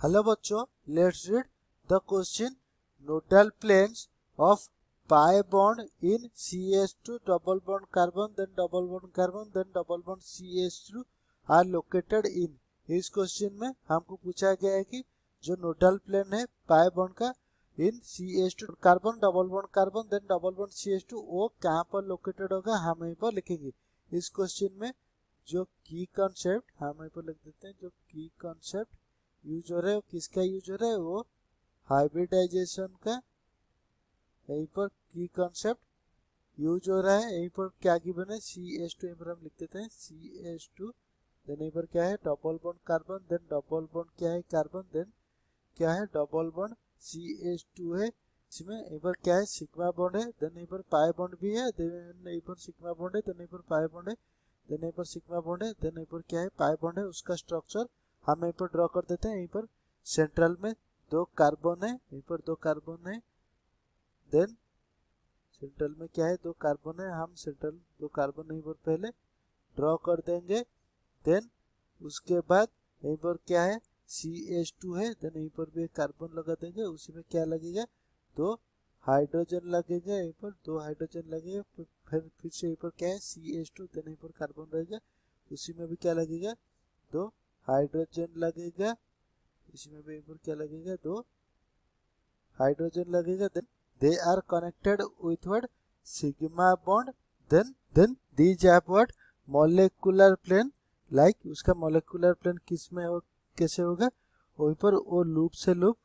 Hello बच्चों, let's read the question. Nodal planes of pi bond in CH2 double bond carbon then double bond carbon then double bond CH2 are located in। इस question में हमको पूछा गया है कि जो नोडल प्लेन है पाई बॉन्ड का in CH2 carbon double bond carbon then double bond CH2 वो कहाँ पर लोकेटेड होगा, हम यहीं पर लिखेंगे। इस क्वेश्चन में जो की कॉन्सेप्ट हम यहीं पर लिख देते हैं, जो की कॉन्सेप्ट यूज हो रहा है वो किसका यूज हो रहा है, वो हाइब्रिडाइजेशन का यहीं पर की कॉन्सेप्ट यूज हो रहा है। यहीं पर क्या गिवन है, CH2 यहीं पर हम लिख देते हैं CH2, देन यहीं पर क्या है double bond carbon, then double bond क्या है कार्बन, देन क्या है डबल बॉन्ड CH2 है। इसमें यहीं पर क्या है सिग्मा बॉन्ड है, देन यहीं पर पाई बॉन्ड भी है, देन यहीं पर सिग्मा बॉन्ड है, देन यहीं पर पाई बॉन्ड है, देन यहीं पर सिग्मा बॉन्ड है, देन यहीं पर क्या है पाई बॉन्ड है। उसका स्ट्रक्चर हम यहीं पर ड्रॉ कर देते हैं। यहीं पर सेंट्रल में दो कार्बन है, यहीं पर दो कार्बन है, देन सेंट्रल में क्या है दो कार्बन है, हम सेंट्रल दो कार्बन यहीं पर पहले ड्रॉ कर देंगे। देन उसके बाद यहीं पर क्या है CH2 है, देन यहीं पर भी कार्बन लगा देंगे। उसी में क्या लगेगा, दो हाइड्रोजन लगेगा, यहीं पर दो हाइड्रोजन लगेगा। फिर से यहीं पर क्या है CH2, देन यहीं पर कार्बन रहेगा, उसी में भी क्या लगेगा दो हाइड्रोजन लगेगा, इसी में भी यहीं पर क्या लगेगा दो हाइड्रोजन लगेगा। Then they are connected with what sigma bond, then these have what molecular plane. Like उसका मॉलिक्यूलर प्लेन किस में हो, कैसे होगा, वहीं पर वो लूप से लूप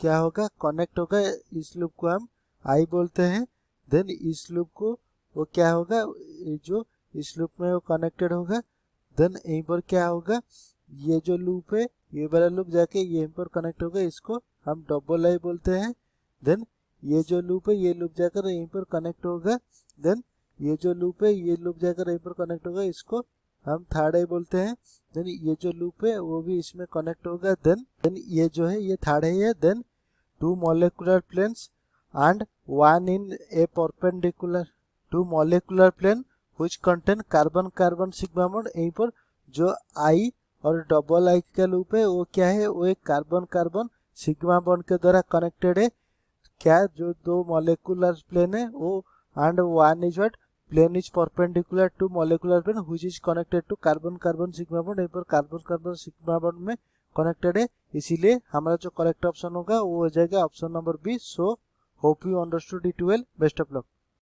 क्या होगा कनेक्ट होगा। इस लूप को हम आई बोलते हैं। देन इस लूप को वो क्या होगा, जो इस लूप में वो कनेक्टेड होगा। देन यहीं पर क्या होगा, ये जो लूप है ये वाला लूप जाके यहीं पर कनेक्ट होगा, इसको हम डबल आई बोलते हैं। देन ये जो लूप है ये लूप जाकर यहीं पर कनेक्ट होगा। देन ये जो लूप है ये लूप जाकर यहीं पर कनेक्ट होगा, इसको हम थर्ड आई बोलते हैं। देन ये जो लूप है वो भी इसमें कनेक्ट होगा। देन ये जो है ये थर्ड आई है। Then two molecular planes and one in a perpendicular to molecular plane which contain carbon carbon sigma bond. यहीं पर जो आई और डबल आई का लूप है वो क्या है, वो एक कार्बन कार्बन सिग्मा बॉन्ड के द्वारा कनेक्टेड है। क्या जो दो मॉलिक्यूलर प्लेन है वो and one is what plane is perpendicular to molecular plane which is connected to carbon carbon sigma bond. यहीं पर कार्बन कार्बन सिग्मा बॉन्ड में कनेक्टेड है, इसीलिए हमारा जो करेक्ट ऑप्शन होगा वो हो जाएगा option number B. So hope you understood it well, best of luck.